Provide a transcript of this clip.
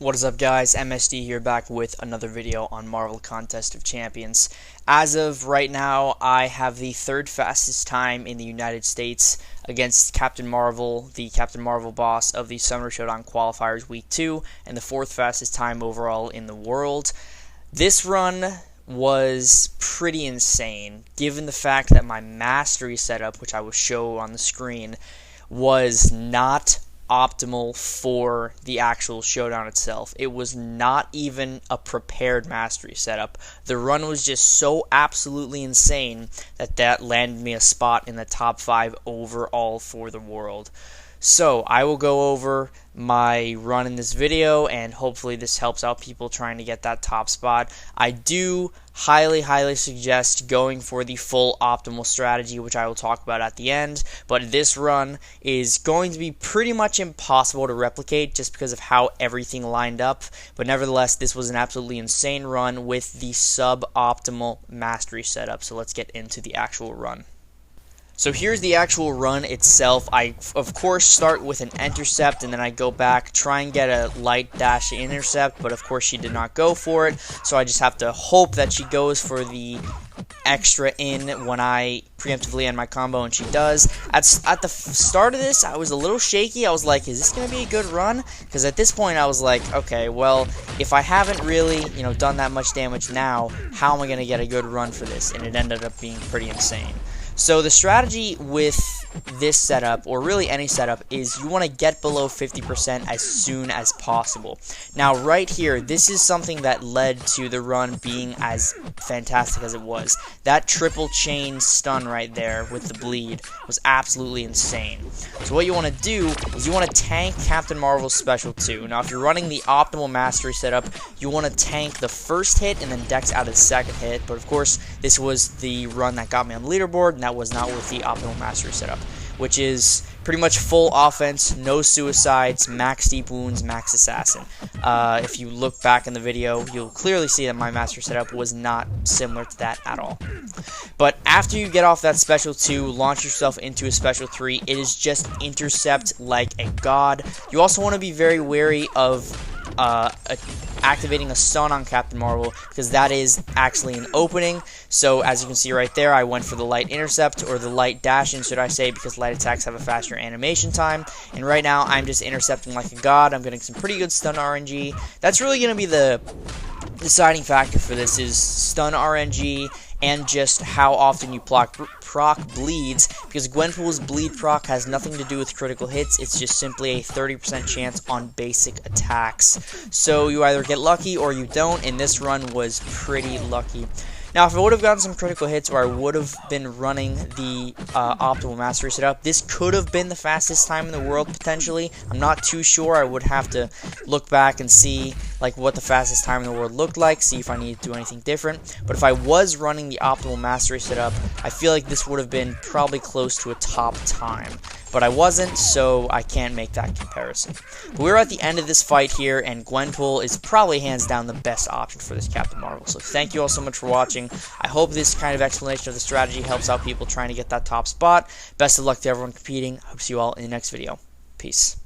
What is up, guys? MSD here, back with another video on Marvel Contest of Champions. As of right now, I have the third fastest time in the United States against Captain Marvel, the Captain Marvel boss of the Summer Showdown Qualifiers Week 2, and the fourth fastest time overall in the world. This run was pretty insane, given the fact that my mastery setup, which I will show on the screen, was not optimal for the actual showdown itself. It was not even a prepared mastery setup. The run was just so absolutely insane that landed me a spot in the top 5 overall for the world. So I will go over my run in this video, and hopefully this helps out people trying to get that top spot. I do highly suggest going for the full optimal strategy, which I will talk about at the end, but this run is going to be pretty much impossible to replicate just because of how everything lined up. But nevertheless, this was an absolutely insane run with the suboptimal mastery setup. So let's get into the actual run. So here's the actual run itself. I, of course, start with an intercept, and then I go back, try and get a light dash intercept, but of course she did not go for it, so I just have to hope that she goes for the extra in when I preemptively end my combo, and she does. At the start of this, I was a little shaky. I was like, is this going to be a good run? Because at this point, I was like, okay, well, if I haven't really, done that much damage now, how am I going to get a good run for this? And it ended up being pretty insane. So the strategy with this setup, or really any setup, is you want to get below 50% as soon as possible. Now right here, this is something that led to the run being as fantastic as it was. That triple chain stun right there with the bleed was absolutely insane. So what you want to do is you want to tank Captain Marvel's special 2. Now if you're running the optimal mastery setup, you want to tank the first hit and then Dex out of the second hit, but of course this was the run that got me on the leaderboard, and that was not with the optimal mastery setup, which is pretty much full offense, no suicides, max deep wounds, max assassin. If you look back in the video, you'll clearly see that my master setup was not similar to that at all. But after you get off that special 2, launch yourself into a special 3, it is just intercept like a god. You also want to be very wary of activating a stun on Captain Marvel, because that is actually an opening. So as you can see right there, I went for the light intercept, or the light dash in, should I say, because light attacks have a faster animation time. And right now I'm just intercepting like a god. I'm getting some pretty good stun RNG. That's really going to be the deciding factor for this, is stun RNG and just how often you proc bleeds, because GwenPool's bleed proc has nothing to do with critical hits. It's just simply a 30% chance on basic attacks. So you either get lucky or you don't, and this run was pretty lucky. Now, if I would have gotten some critical hits, or I would have been running the optimal mastery setup, this could have been the fastest time in the world, potentially. I'm not too sure. I would have to look back and see what the fastest time in the world looked like, see if I needed to do anything different. But if I was running the optimal mastery setup, I feel like this would have been probably close to a top time. But I wasn't, so I can't make that comparison. But we're at the end of this fight here, and GwenPool is probably hands down the best option for this Captain Marvel. So thank you all so much for watching. I hope this kind of explanation of the strategy helps out people trying to get that top spot. Best of luck to everyone competing. I hope to see you all in the next video. Peace.